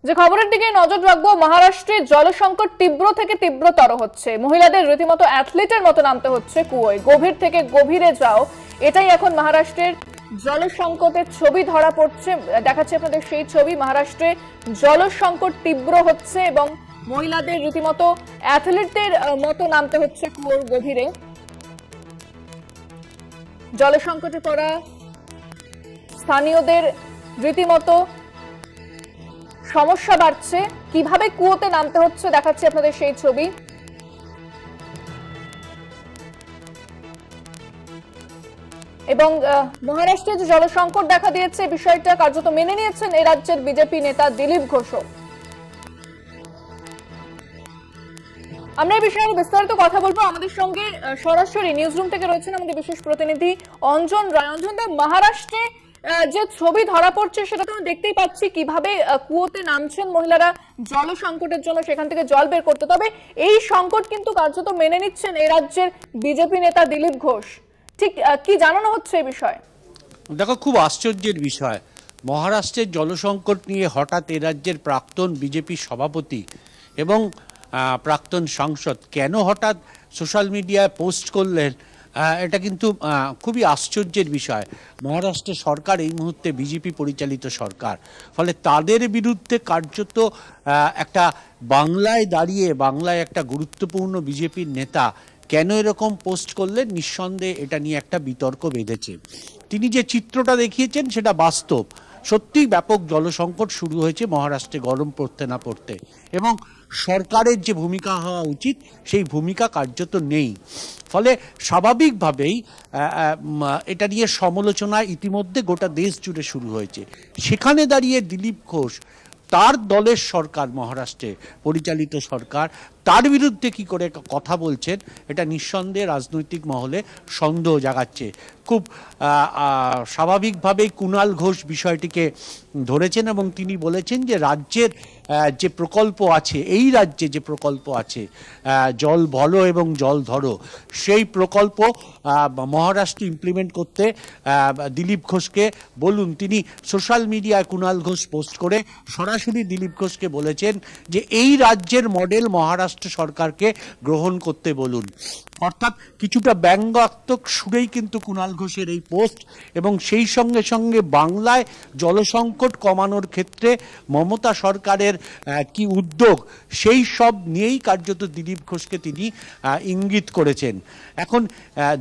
যে খবরের দিকে নজর রাখবো, মহারাষ্ট্রে জল সংকট তীব্র থেকে তীব্রতর হচ্ছে। মহিলাদের রীতিমতো অ্যাথলিটের মতো নামতে হচ্ছে কুয়োয়। গভীর থেকে গভীরে যাও, এটাই এখন মহারাষ্ট্রের জল সংকটের ছবি ধরা পড়ছে। দেখাচ্ছে আপনাদের সেই ছবি। মহারাষ্ট্রে জল সংকট তীব্র হচ্ছে এবং মহিলাদের রীতিমতো অ্যাথলিটদের মতো নামতে হচ্ছে কুয়োর গভীরে। জল সংকটে পড়া স্থানীয়দের রীতিমতো সমস্যা বাড়ছে। কিভাবে কুয়োতে নামতে হচ্ছে দেখাচ্ছি আপনাদের সেই ছবি। এবং মহারাষ্ট্রে যে জল সংকট দেখা দিয়েছে, বিষয়টা কার্যত মেনে নিয়েছেন এই রাজ্যের বিজেপি নেতা দিলীপ ঘোষ। আমরা এই বিষয়ে বিস্তারিত কথা বলবো। আমাদের সঙ্গে সরাসরি নিউজরুম থেকে রয়েছেন আমাদের বিশেষ প্রতিনিধি অঞ্জন রায়। অঞ্জন দা, মহারাষ্ট্রে যে ছবি ধরা পড়ছে সেটা তো দেখতেই পাচ্ছি, কিভাবে কুয়োতে নামছেন মহিলারা জল সংকটের জন্য সেখান থেকে জল বের করতে। তবে এই সংকট কিন্তু কার্যত মেনে নিচ্ছেন এই রাজ্যের বিজেপি নেতা দিলীপ ঘোষ। ঠিক কি জানানো হচ্ছে এই বিষয়ে? দেখো, খুব আশ্চর্যের বিষয়, মহারাষ্ট্রের জলসংকট নিয়ে হঠাৎ এ রাজ্যের প্রাক্তন বিজেপি সভাপতি এবং প্রাক্তন সাংসদ কেন হঠাৎ সোশ্যাল মিডিয়ায় পোস্ট করলেন, এটা কিন্তু খুবই আশ্চর্যের বিষয়। মহারাষ্ট্রের সরকার এই মুহূর্তে বিজেপি পরিচালিত সরকার, ফলে তাদের বিরুদ্ধে কার্যত একটা বাংলায় দাঁড়িয়ে বাংলায় একটা গুরুত্বপূর্ণ বিজেপির নেতা কেন এরকম পোস্ট করলেন, নিঃসন্দেহে এটা নিয়ে একটা বিতর্ক বেঁধেছে। তিনি যে চিত্রটা দেখিয়েছেন সেটা বাস্তব। সত্যিই ব্যাপক জলসংকট শুরু হয়েছে মহারাষ্ট্রে, গরম পড়তে না পড়তে, এবং সরকারের যে ভূমিকা হওয়া উচিত সেই ভূমিকা কার্যত নেই। ফলে স্বাভাবিকভাবেই এটা নিয়ে সমালোচনা ইতিমধ্যে গোটা দেশ জুড়ে শুরু হয়েছে। সেখানে দাঁড়িয়ে দিলীপ ঘোষ, তার দলের সরকার, মহারাষ্ট্রে পরিচালিত সরকার, তার বিরুদ্ধে কি করে কথা বলছেন, এটা নিঃসন্দেহে রাজনৈতিক মহলে সন্দেহ জাগাচ্ছে। খুব স্বাভাবিকভাবেই কুণাল ঘোষ বিষয়টিকে ধরেছেন এবং তিনি বলেছেন যে রাজ্যের যে প্রকল্প আছে, এই রাজ্যে যে প্রকল্প আছে জল ভলো এবং জল ধরো, সেই প্রকল্প মহারাষ্ট্র ইমপ্লিমেন্ট করতে দিলীপ ঘোষকে বলুন। তিনি সোশ্যাল মিডিয়ায় কুণাল ঘোষ পোস্ট করে সরাসরি দিলীপ ঘোষকে বলেছেন যে এই রাজ্যের মডেল মহারাষ্ট্র সরকারকে গ্রহণ করতে বলুন। অর্থাৎ কিছুটা ব্যঙ্গাত্মক সুরেই কিন্তু কুণাল ঘোষের এই পোস্ট, এবং সেই সঙ্গে সঙ্গে বাংলায় জলসংকট কমানোর ক্ষেত্রে মমতা সরকারের কি উদ্যোগ, সেই সব নিয়েই কার্যত দিলীপ ঘোষকে তিনি ইঙ্গিত করেছেন। এখন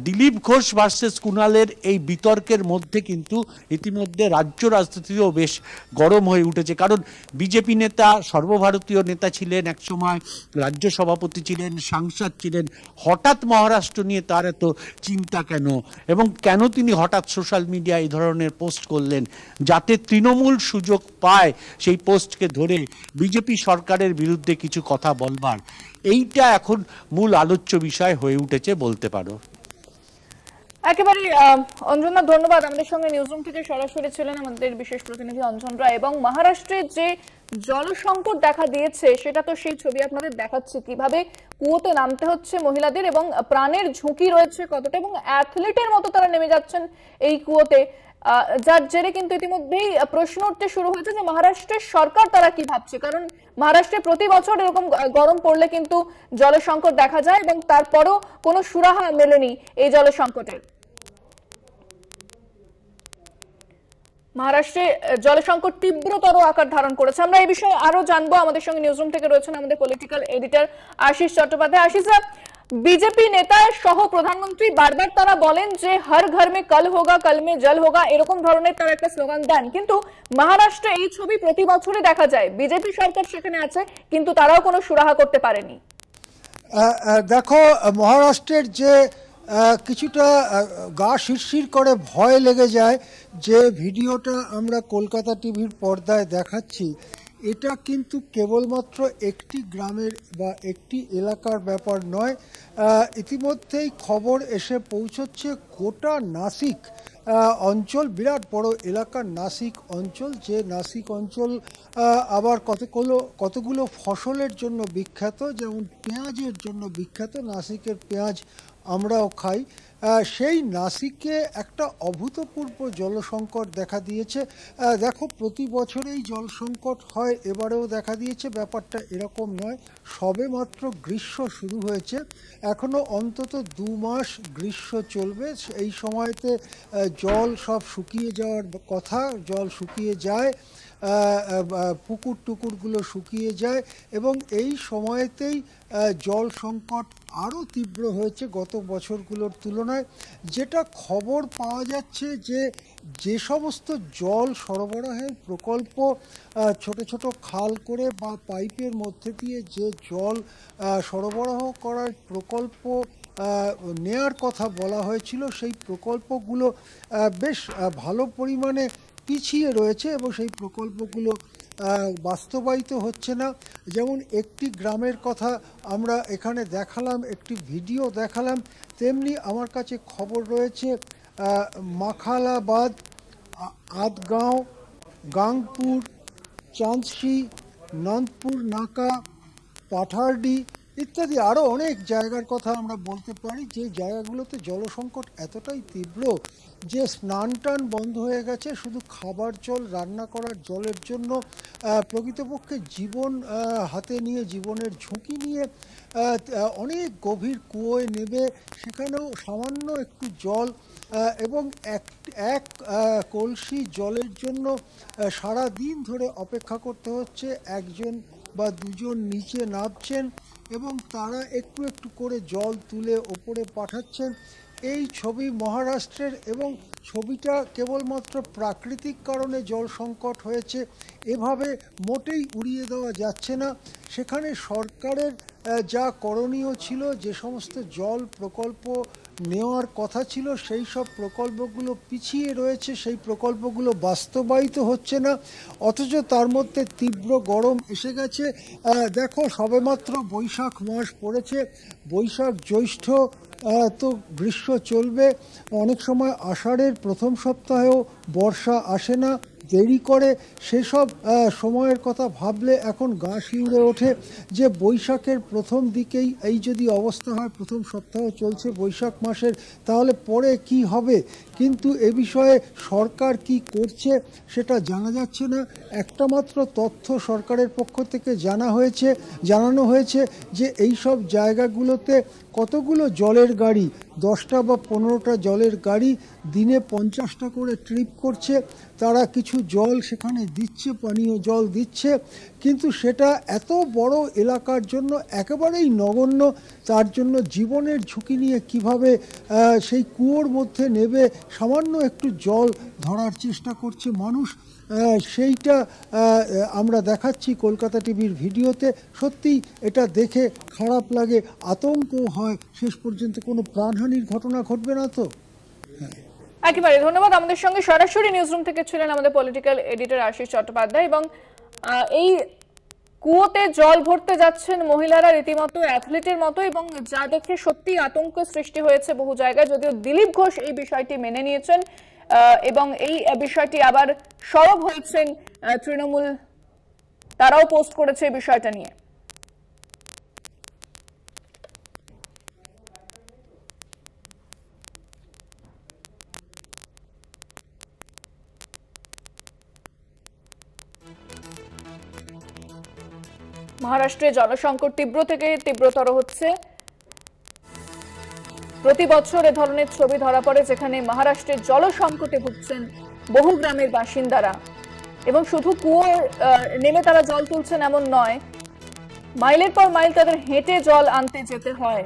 দিলীপ ঘোষ ভার্সেস কুণালের এই বিতর্কের মধ্যে কিন্তু ইতিমধ্যে রাজ্য রাজনীতিও বেশ গরম হয়ে উঠেছে। কারণ বিজেপি নেতা, সর্বভারতীয় নেতা ছিলেন, একসময় রাজ্য সভাপতি ছিলেন, সাংসদ ছিলেন, হঠাৎ মহারাষ্ট্র নিয়ে তার এত চিন্তা কেন, এবং কেন তিনি হঠাৎ সোশ্যাল মিডিয়ায় এই ধরনের পোস্ট করলেন, যাতে তৃণমূল সুযোগ পায় সেই পোস্টকে ধরে বিজেপি সরকারের বিরুদ্ধে কিছু কথা বলবার। এইটা এখন মূল আলোচ্য বিষয় হয়ে উঠেছে বলতে পারো। একেবারে অঞ্জনা, ধন্যবাদ। আমাদের সঙ্গে নিউজরুম থেকে সরাসরি ছিলেন আমাদের বিশেষ প্রতিনিধি অঞ্জন রায়। এবং মহারাষ্ট্রের যে জল সংকট দেখা দিয়েছে সেটা তো সেই ছবি আপনাদের দেখাচ্ছি, কিভাবে কুয়োতে নামতে হচ্ছে মহিলাদের এবং প্রাণের ঝুঁকি রয়েছে কতটা, এবং অ্যাথলিটের মতো তারা নেমে যাচ্ছেন এই কুয়োতে। যার জেরে কিন্তু ইতিমধ্যেই প্রশ্ন উঠতে শুরু হয়েছে যে মহারাষ্ট্রের সরকার তারা কি ভাবছে। কারণ মহারাষ্ট্রে প্রতি বছর এরকম গরম পড়লে কিন্তু জল সংকট দেখা যায় এবং তারপরও কোনো সুরাহা মেলেনি এই জল সংকটের। মহারাষ্ট্রে জল সংকট তীব্রতর আকার ধারণ করেছে। আমরা এই বিষয়ে আরো জানবো। আমাদের সঙ্গে নিউজরুম থেকে রয়েছেন আমাদের political editor Ashis Chattopadhyay. Ashis, BJP নেতা সহ প্রধানমন্ত্রী বারবার তারা বলেন যে হর ঘর মে কল হোগা, কল মে জল হোগা, এরকম ধরনের তারা একটা স্লোগান দেন। কিন্তু মহারাষ্ট্রে এই ছবি প্রতি বছরই দেখা যায়। বিজেপি সরকার সেখানে আছে কিন্তু তারাও কোনো সুরাহা করতে পারেনি। দেখো, মহারাষ্ট্রের যে কিছুটা গা শিরশির করে ভয় লেগে যায় যে ভিডিওটা আমরা কলকাতা টিভির পর্দায় দেখাচ্ছি, এটা কিন্তু কেবলমাত্র একটি গ্রামের বা একটি এলাকার ব্যাপার নয়। ইতিমধ্যেই খবর এসে পৌঁছচ্ছে গোটা নাসিক অঞ্চল, বিরাট বড় এলাকার নাসিক অঞ্চল, যে নাসিক অঞ্চল আবার কতগুলো ফসলের জন্য বিখ্যাত, যেমন পেঁয়াজের জন্য বিখ্যাত। নাসিকের পেঁয়াজ আমরাও খাই। সেই নাসিকে একটা অভূতপূর্ব জলসংকট দেখা দিয়েছে। দেখো, প্রতি বছরেই জল সংকট হয়, এবারেও দেখা দিয়েছে। ব্যাপারটা এরকম নয়, সবে মাত্র গ্রীষ্ম শুরু হয়েছে, এখনো অন্তত 2 মাস গ্রীষ্ম চলবে। এই সময়তে জল সব শুকিয়ে যাওয়ার কথা, জল শুকিয়ে যায়, পুকুর টুকুরগুলো শুকিয়ে যায়, এবং এই সময়তেই জল সংকট আরও তীব্র হয়েছে গত বছরগুলোর তুলনায়। যেটা খবর পাওয়া যাচ্ছে যে সমস্ত জল সরবরাহের প্রকল্প, ছোট ছোট খাল করে বা পাইপের মধ্যে দিয়ে যে জল সরবরাহ করার প্রকল্প নেয়ার কথা বলা হয়েছিল, সেই প্রকল্পগুলো বেশ ভালো পরিমাণে পিছিয়ে রয়েছে এবং সেই প্রকল্পগুলো বাস্তবায়িত হচ্ছে না। যেমন একটি গ্রামের কথা আমরা এখানে দেখালাম, একটি ভিডিও দেখালাম, তেমনি আমার কাছে খবর রয়েছে মাখালাবাদ, আদগাঁও, গাংপুর, চাঁদশি, নন্দপুর নাকা, পাঠারডি ইত্যাদি আরও অনেক জায়গার কথা আমরা বলতে পারি, যে জায়গাগুলোতে জলসংকট এতটাই তীব্র যে স্নান টান বন্ধ হয়ে গেছে। শুধু খাবার জল, রান্না করার জলের জন্য প্রকৃতপক্ষে জীবন হাতে নিয়ে, জীবনের ঝুঁকি নিয়ে অনেক গভীর কুয়োয় নেবে, সেখানেও সামান্য একটু জল এবং এক কলসি জলের জন্য সারা দিন ধরে অপেক্ষা করতে হচ্ছে। একজন বা দুজন নিচে নামছেন এবং তারা একটু একটু করে জল তুলে ওপরে পাঠাচ্ছেন। এই ছবি মহারাষ্ট্রের, এবং ছবিটা কেবলমাত্র প্রাকৃতিক কারণে জল সংকট হয়েছে এভাবে মোটেই উড়িয়ে দেওয়া যাচ্ছে না। সেখানে সরকারের যা করণীয় ছিল, যে সমস্ত জল প্রকল্প নেওয়ার কথা ছিল, সেই সব প্রকল্পগুলো পিছিয়ে রয়েছে, সেই প্রকল্পগুলো বাস্তবায়িত হচ্ছে না, অথচ তার মধ্যে তীব্র গরম এসে গেছে। দেখো, সবেমাত্র বৈশাখ মাস পড়েছে, বৈশাখ জ্যৈষ্ঠ তো গ্রীষ্ম চলবে, অনেক সময় আষাঢ়ের প্রথম সপ্তাহেও বর্ষা আসে না, দেরি করে। সেসব সময়ের কথা ভাবলে এখন গা শিউরে ওঠে যে বৈশাখের প্রথম দিকেই এই যদি অবস্থা হয়, প্রথম সপ্তাহ চলছে বৈশাখ মাসের, তাহলে পরে কি হবে। কিন্তু এ বিষয়ে সরকার কি করছে সেটা জানা যাচ্ছে না। একটা মাত্র তথ্য সরকারের পক্ষ থেকে জানানো হয়েছে যে এই সব জায়গাগুলোতে কতগুলো জলের গাড়ি, 10টা বা 15টা জলের গাড়ি দিনে 50টা করে ট্রিপ করছে, তারা কিছু জল সেখানে দিচ্ছে, পানীয় জল দিচ্ছে, কিন্তু সেটা এত বড় এলাকার জন্য একেবারেই নগণ্য। তার জন্য জীবনের ঝুঁকি নিয়ে কিভাবে সেই কুয়োর মধ্যে নেবে সামান্য একটু জল ধরার চেষ্টা করছে মানুষ, সেইটা আমরা দেখাচ্ছি কলকাতা টিভির ভিডিওতে। সত্যি এটা দেখে খারাপ লাগে, আতঙ্ক হয়। শেষ পর্যন্ত কোনো প্রাণহানির ঘটনা ঘটবে না তো? একেবারে ধন্যবাদ। আমাদের সঙ্গে সরাসরি নিউজরুম থেকে ছিলেন আমাদের পলিটিক্যাল এডিটর আশিস চট্টোপাধ্যায়। এবং এই কুয়োতে জল ভরতে যাচ্ছেন মহিলারা রীতিমতো অ্যাথলিটের মতো, এবং যা দেখে সত্যি আতঙ্ক সৃষ্টি হয়েছে বহু জায়গায়। যদিও দিলীপ ঘোষ এই বিষয়টি মেনে নিয়েছেন এবং এই বিষয়টি আবার সরব হয়েছেন তৃণমূল, তারাও পোস্ট করেছে এই বিষয়টা নিয়ে। মহারাষ্ট্রে জলসংকট তীব্র থেকে তীব্রতর হচ্ছে। প্রতি বছর এ ধরনের ছবি ধরা পড়ে যেখানে মহারাষ্ট্রের জলসংকটে ভুগছেন বহু গ্রামের বাসিন্দারা, এবং শুধু কুয়োর নেমে তারা জল তুলছেন এমন নয়, মাইলের পর মাইল তাদের হেঁটে জল আনতে যেতে হয়।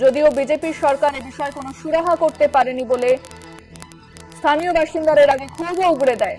যদিও বিজেপির সরকার এ বিষয়ে কোনো সুরাহা করতে পারেনি বলে স্থানীয় বাসিন্দারা এর আগে ক্ষোভও উগড়ে দেয়।